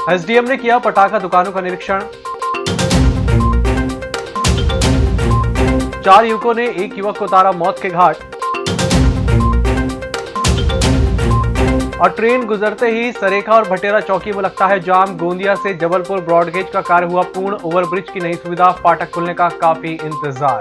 SDM ने किया पटाखा दुकानों का निरीक्षण। 4 युवकों ने एक युवक को उतारा मौत के घाट। और ट्रेन गुजरते ही सरेखा और भटेरा चौकी में लगता है जाम। गोंदिया से जबलपुर ब्रॉडगेज का कार्य हुआ पूर्ण। ओवरब्रिज की नई सुविधा, फाटक खुलने का काफी इंतजार।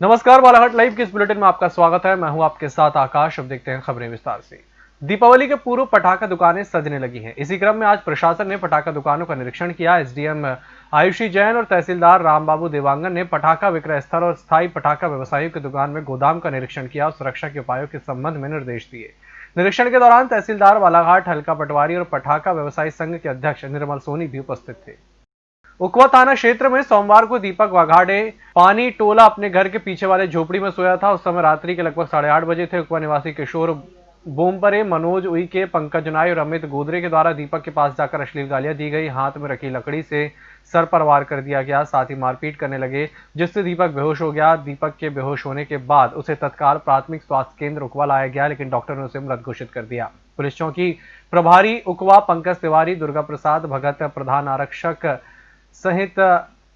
नमस्कार, बालाघाट लाइव के इस बुलेटिन में आपका स्वागत है। मैं हूं आपके साथ आकाश। अब देखते हैं खबरें विस्तार से। दीपावली के पूर्व पटाखा दुकानें सजने लगी हैं। इसी क्रम में आज प्रशासन ने पटाखा दुकानों का निरीक्षण किया। एसडीएम आयुषी जैन और तहसीलदार रामबाबू देवांगन ने पटाखा विक्रय स्थल और स्थायी पटाखा व्यवसायियों की दुकान में गोदाम का निरीक्षण किया और सुरक्षा के उपायों के संबंध में निर्देश दिए। निरीक्षण के दौरान तहसीलदार बालाघाट, हल्का पटवारी और पटाखा व्यवसायी संघ के अध्यक्ष निर्मल सोनी भी उपस्थित थे। उकवा थाना क्षेत्र में सोमवार को दीपक वाघाड़े पानी टोला अपने घर के पीछे वाले झोपड़ी में सोया था। उस समय रात्रि के लगभग 8:30 बजे थे। उकवा निवासी किशोर बोमपरे, मनोज उइके, पंकज नाय और अमित गोदरे के द्वारा दीपक के पास जाकर अश्लील गालियां दी गई। हाथ में रखी लकड़ी से सर पर वार कर दिया गया। साथ ही मारपीट करने लगे, जिससे दीपक बेहोश हो गया। दीपक के बेहोश होने के बाद उसे तत्काल प्राथमिक स्वास्थ्य केंद्र उकवा लाया गया, लेकिन डॉक्टर ने उसे मृत घोषित कर दिया। पुलिस चौकी प्रभारी उकवा पंकज तिवारी, दुर्गा प्रसाद भगत, प्रधान आरक्षक सहित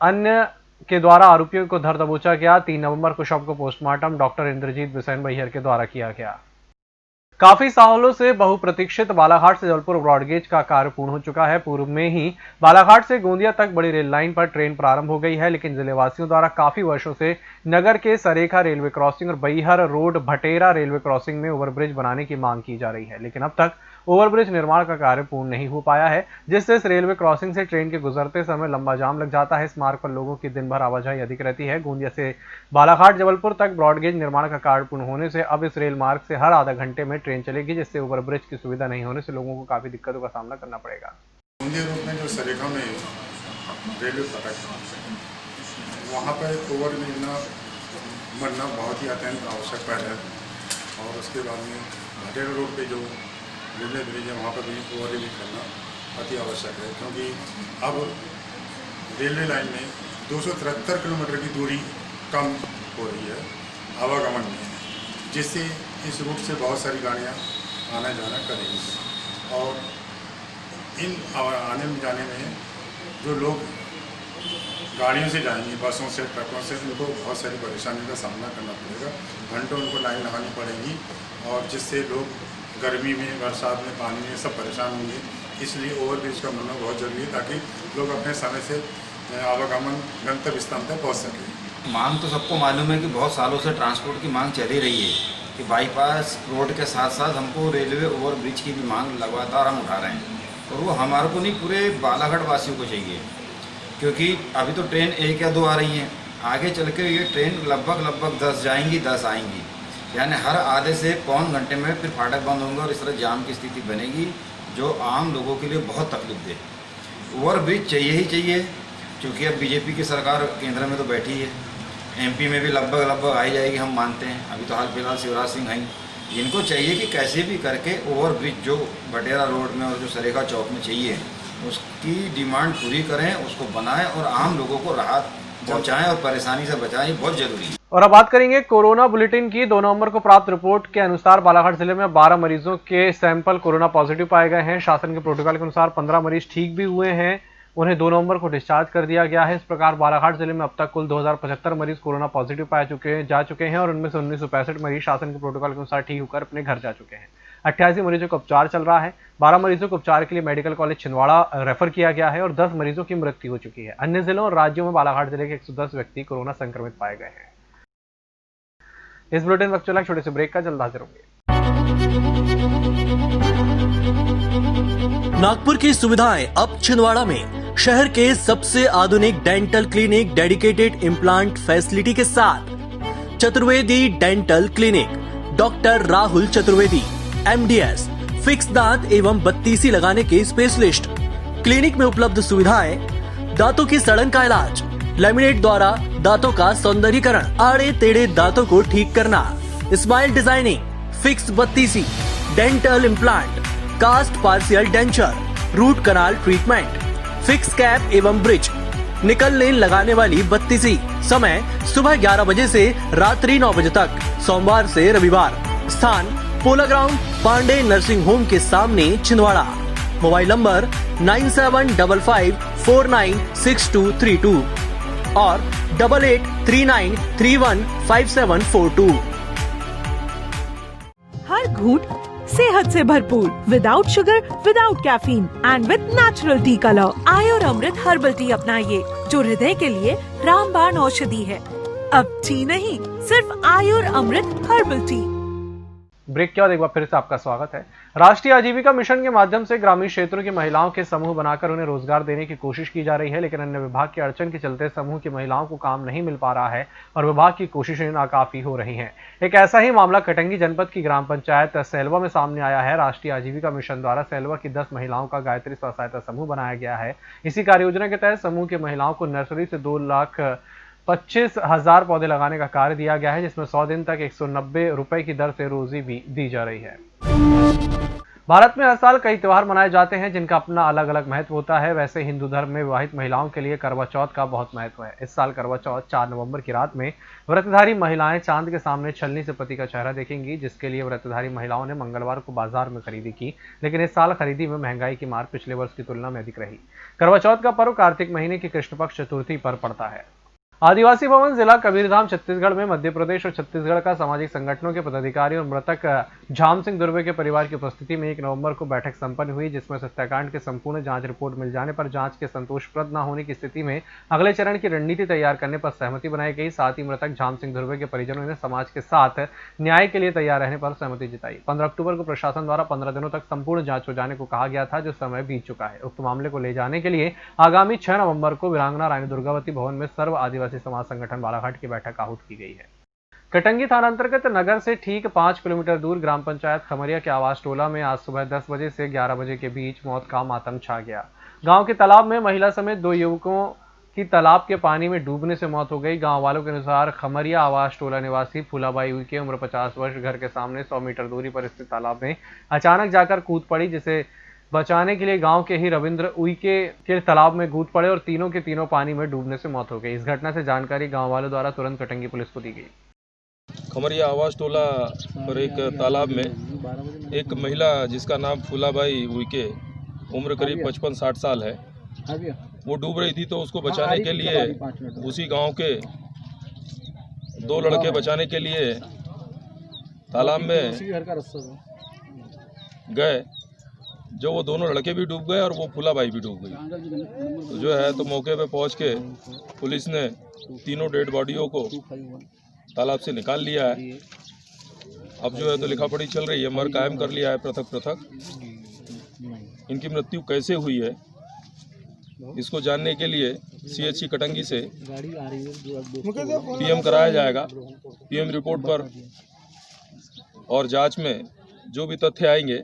अन्य के द्वारा आरोपियों को धर दबोचा गया। 3 नवंबर को शव को पोस्टमार्टम डॉक्टर इंद्रजीत बिसेन बैहर के द्वारा किया गया। काफी सालों से बहुप्रतीक्षित बालाघाट से जबलपुर ब्रॉडगेज का कार्य पूर्ण हो चुका है। पूर्व में ही बालाघाट से गोंदिया तक बड़ी रेल लाइन पर ट्रेन प्रारंभ हो गई है, लेकिन जिलेवासियों द्वारा काफी वर्षों से नगर के सरेखा रेलवे क्रॉसिंग और Baihar road Bhatera railway crossing में ओवरब्रिज बनाने की मांग की जा रही है, लेकिन अब तक ओवरब्रिज निर्माण का कार्य पूर्ण नहीं हो पाया है, जिससे इस रेलवे क्रॉसिंग से ट्रेन के गुजरते समय लंबा जाम लग जाता है। इस मार्ग पर लोगों की दिन भर आवाजाही अधिक रहती है। गोंदिया से बालाघाट जबलपुर तक ब्रॉडगेज निर्माण का कार्य पूर्ण होने से अब इस रेल मार्ग से हर आधा घंटे में ट्रेन चलेगी, जिससे ओवरब्रिज की सुविधा नहीं होने से लोगों को काफी दिक्कतों का सामना करना पड़ेगा। गोंदिया रोड में जो सरेखा में रेलवे फाटक वहाँ पर ओवरब्रिज बनना बहुत ही अत्यंत आवश्यक पहल है। और उसके बाद में भटेरा रोड पे जो रेलवे ब्रिज है वहाँ पर भी ओवरब्रिज करना अति आवश्यक है, क्योंकि अब रेलवे लाइन में 273 किलोमीटर की दूरी कम हो रही है आवागमन में, जिससे इस रूट से बहुत सारी गाड़ियाँ आना जाना करेंगी। और इन आने जाने में जो लोग गाड़ियों से जाएंगे, बसों से, ट्रकों से, उनको बहुत सारी परेशानियों का सामना करना पड़ेगा। घंटों उनको लाइन लगानी पड़ेगी, और जिससे लोग गर्मी में, बरसात में, पानी में सब परेशान होंगे। इसलिए ओवरब्रिज का बनना बहुत ज़रूरी है, ताकि लोग अपने समय से आवागमन गंतव्य स्थान तक पहुँच सकें। मांग तो सबको मालूम है कि बहुत सालों से ट्रांसपोर्ट की मांग चली रही है कि बाईपास रोड के साथ साथ हमको रेलवे ओवरब्रिज की भी मांग लगातार हम उठा रहे हैं, और वो हमारे को नहीं, पूरे बालाघाट वासियों को चाहिए। क्योंकि अभी तो ट्रेन 1 या 2 आ रही हैं, आगे चल के ये ट्रेन लगभग 10 जाएंगी, 10 आएंगी, यानी हर आधे से पौन घंटे में फिर फाटक बंद होंगे और इस तरह जाम की स्थिति बनेगी, जो आम लोगों के लिए बहुत तकलीफ दे। ओवरब्रिज चाहिए ही चाहिए, क्योंकि अब बीजेपी की सरकार केंद्र में तो बैठी है, एमपी में भी लगभग आ ही जाएगी, हम मानते हैं। अभी तो हाल फिलहाल शिवराज सिंह हैं, इनको चाहिए कि कैसे भी करके ओवरब्रिज जो भटेरा रोड में और जो सरेखा चौक में चाहिए, उसकी डिमांड पूरी करें, उसको बनाएं और आम लोगों को राहत पहुँचाएँ और परेशानी से बचाएं, बहुत ज़रूरी है। और अब बात करेंगे कोरोना बुलेटिन की। 2 नवंबर को प्राप्त रिपोर्ट के अनुसार बालाघाट जिले में 12 मरीजों के सैंपल कोरोना पॉजिटिव पाए गए हैं। शासन के प्रोटोकॉल के अनुसार 15 मरीज ठीक भी हुए हैं, उन्हें 2 नवंबर को डिस्चार्ज कर दिया गया है। इस प्रकार बालाघाट जिले में अब तक कुल 2075 मरीज कोरोना पॉजिटिव जा चुके हैं, और उनमें से 1965 मरीज शासन के प्रोटोकॉल के अनुसार ठीक होकर अपने घर जा चुके हैं। 88 मरीजों का उपचार चल रहा है। 12 मरीजों को उपचार के लिए मेडिकल कॉलेज छिंदवाड़ा रेफर किया गया है, और 10 मरीजों की मृत्यु हो चुकी है। अन्य जिलों और राज्यों में बालाघाट जिले के 110 व्यक्ति कोरोना संक्रमित पाए गए हैं। इस बुलेटिन वक्त चला छोटे से ब्रेक का, जल्द हाजिर होंगे। नागपुर की सुविधाएं अब छिंदवाड़ा में, शहर के सबसे आधुनिक dental clinic dedicated implant facility के साथ। Chaturvedi dental clinic, doctor Rahul Chaturvedi, MDS, fix दांत एवं बत्तीसी लगाने के स्पेशलिस्ट। क्लिनिक में उपलब्ध सुविधाएं: दांतों की सड़न का इलाज, लैमिनेट द्वारा दांतों का सौंदर्यीकरण, आड़े टेढ़े दांतों को ठीक करना, स्माइल डिजाइनिंग, फिक्स बत्तीसी, dental implant, cast partial denture, root canal treatment, fix cap एवं ब्रिज, निकल लेन लगाने वाली बत्तीसी। समय सुबह 11 बजे से रात्रि 9 बजे तक, सोमवार से रविवार। स्थान पोला ग्राउंड पांडे नर्सिंग होम के सामने छिंदवाड़ा। मोबाइल नंबर 9755496232 और 8839315742। हर घूंट सेहत से भरपूर, without sugar, without caffeine and with natural tea colour. Ayur Amrit herbal tea अपनाइए, जो हृदय के लिए रामबाण औषधि है। अब टी नहीं, सिर्फ आयुर अमृत हर्बल टी। ब्रेक के बाद एक बार फिर से आपका स्वागत है। राष्ट्रीय आजीविका मिशन के माध्यम से ग्रामीण क्षेत्रों की महिलाओं के समूह बनाकर उन्हें रोजगार देने की कोशिश की जा रही है, लेकिन अन्य विभाग की अड़चन के चलते समूह की महिलाओं को काम नहीं मिल पा रहा है और विभाग की कोशिशें नाकाफी हो रही हैं। एक ऐसा ही मामला कटंगी जनपद की ग्राम पंचायत सैलवा में सामने आया है। राष्ट्रीय आजीविका मिशन द्वारा सैलवा की 10 महिलाओं का गायत्री स्व सहायता समूह बनाया गया है। इसी कार्य योजना के तहत समूह की महिलाओं को नर्सरी से 2,25,000 पौधे लगाने का कार्य दिया गया है, जिसमें 100 दिन तक 190 रुपए की दर से रोजी भी दी जा रही है। भारत में हर साल कई त्योहार मनाए जाते हैं जिनका अपना अलग अलग महत्व होता है। वैसे हिंदू धर्म में विवाहित महिलाओं के लिए करवा चौथ का बहुत महत्व है। इस साल करवा चौथ 4 नवंबर की रात में व्रतधारी महिलाएं चांद के सामने छलनी से पति का चेहरा देखेंगी, जिसके लिए व्रतधारी महिलाओं ने मंगलवार को बाजार में खरीदी की, लेकिन इस साल खरीदी में महंगाई की मार पिछले वर्ष की तुलना में अधिक रही। करवा चौथ का पर्व कार्तिक महीने की कृष्ण पक्ष चतुर्थी पर पड़ता है। आदिवासी भवन जिला कबीरधाम छत्तीसगढ़ में मध्य प्रदेश और छत्तीसगढ़ का सामाजिक संगठनों के पदाधिकारी और मृतक झाम सिंह दुर्वे के परिवार की उपस्थिति में 1 नवंबर को बैठक संपन्न हुई, जिसमें हत्याकांड के संपूर्ण जांच रिपोर्ट मिल जाने पर जांच के संतोषप्रद न होने की स्थिति में अगले चरण की रणनीति तैयार करने पर सहमति बनाई गई। साथ ही मृतक झाम सिंह दुर्वे के परिजनों ने समाज के साथ न्याय के लिए तैयार रहने पर सहमति जताई। 15 अक्टूबर को प्रशासन द्वारा 15 दिनों तक संपूर्ण जांच हो जाने को कहा गया था, जो समय बीत चुका है। उक्त मामले को ले जाने के लिए आगामी 6 नवंबर को वीरांगना रानी दुर्गावती भवन में सर्व आदिवासी समाज संगठन बालाघाट की बैठक आहूत की गई है। कटंगी थाना अंतर्गत नगर से ठीक 5 किलोमीटर दूर ग्राम पंचायत खमरिया के आवास टोला में आज सुबह 10 बजे से 11 बजे के बीच मौत का मातम छा गया। गांव के तालाब में महिला समेत 2 युवकों की तालाब के पानी में डूबने से मौत हो गई। गांव वालों के अनुसार खमरिया आवास टोला निवासी फूलाबाई उइके उम्र 50 वर्ष घर के सामने 100 मीटर दूरी पर स्थित तालाब में अचानक जाकर कूद पड़ी, जिसे बचाने के लिए गांव के ही रविंद्र उइके के तालाब में कूद पड़े और तीनों के तीनों पानी में डूबने से मौत हो गई। इस घटना से जानकारी गांव वालों द्वारा तुरंत कटंगी पुलिस को दी गई। खमरिया आवास टोला पर एक तालाब में एक महिला जिसका नाम फूलाबाई उइके उम्र करीब 55-60 साल है, वो डूब रही थी, तो उसको बचाने के लिए उसी गांव के 2 लड़के बचाने के लिए तालाब में गए, जो वो दोनों लड़के भी डूब गए और वो फूलाबाई भी डूब गई। तो जो है तो मौके पे पहुंच के पुलिस ने तीनों डेड बॉडियों को तालाब से निकाल लिया है। अब जो है तो लिखापढ़ी चल रही है, मर कायम कर लिया है पृथक। इनकी मृत्यु कैसे हुई है इसको जानने के लिए CHC कटंगी से PM कराया जाएगा। PM रिपोर्ट पर और जांच में जो भी तथ्य आएंगे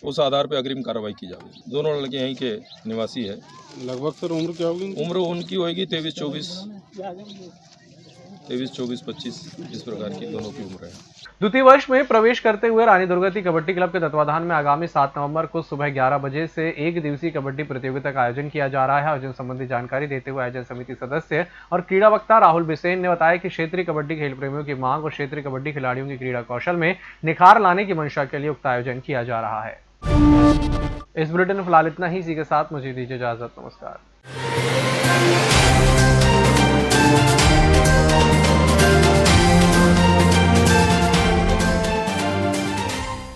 उस आधार पर अग्रिम कार्रवाई की जाएगी। दोनों लड़के यहीं के निवासी है। लगभग सर उम्र क्या होगी? उम्र उनकी होगी 23-24, 25 इस प्रकार की दोनों की उम्र है। द्वितीय वर्ष में प्रवेश करते हुए रानी दुर्गावती कबड्डी क्लब के तत्वाधान में आगामी 7 नवंबर को सुबह 11 बजे से 1 दिवसीय कबड्डी प्रतियोगिता का आयोजन किया जा रहा है। आयोजन संबंधी जानकारी देते हुए आयोजन समिति सदस्य और क्रीड़ा वक्ता राहुल बिसेन ने बताया कि क्षेत्रीय कबड्डी खेल प्रेमियों की मांग और क्षेत्रीय कबड्डी खिलाड़ियों की क्रीड़ा कौशल में निखार लाने की मंशा के लिए उक्त आयोजन किया जा रहा है। इस बुलेटिन में फिलहाल इतना ही। इसी के साथ मुझे दीजिए इजाजत। नमस्कार।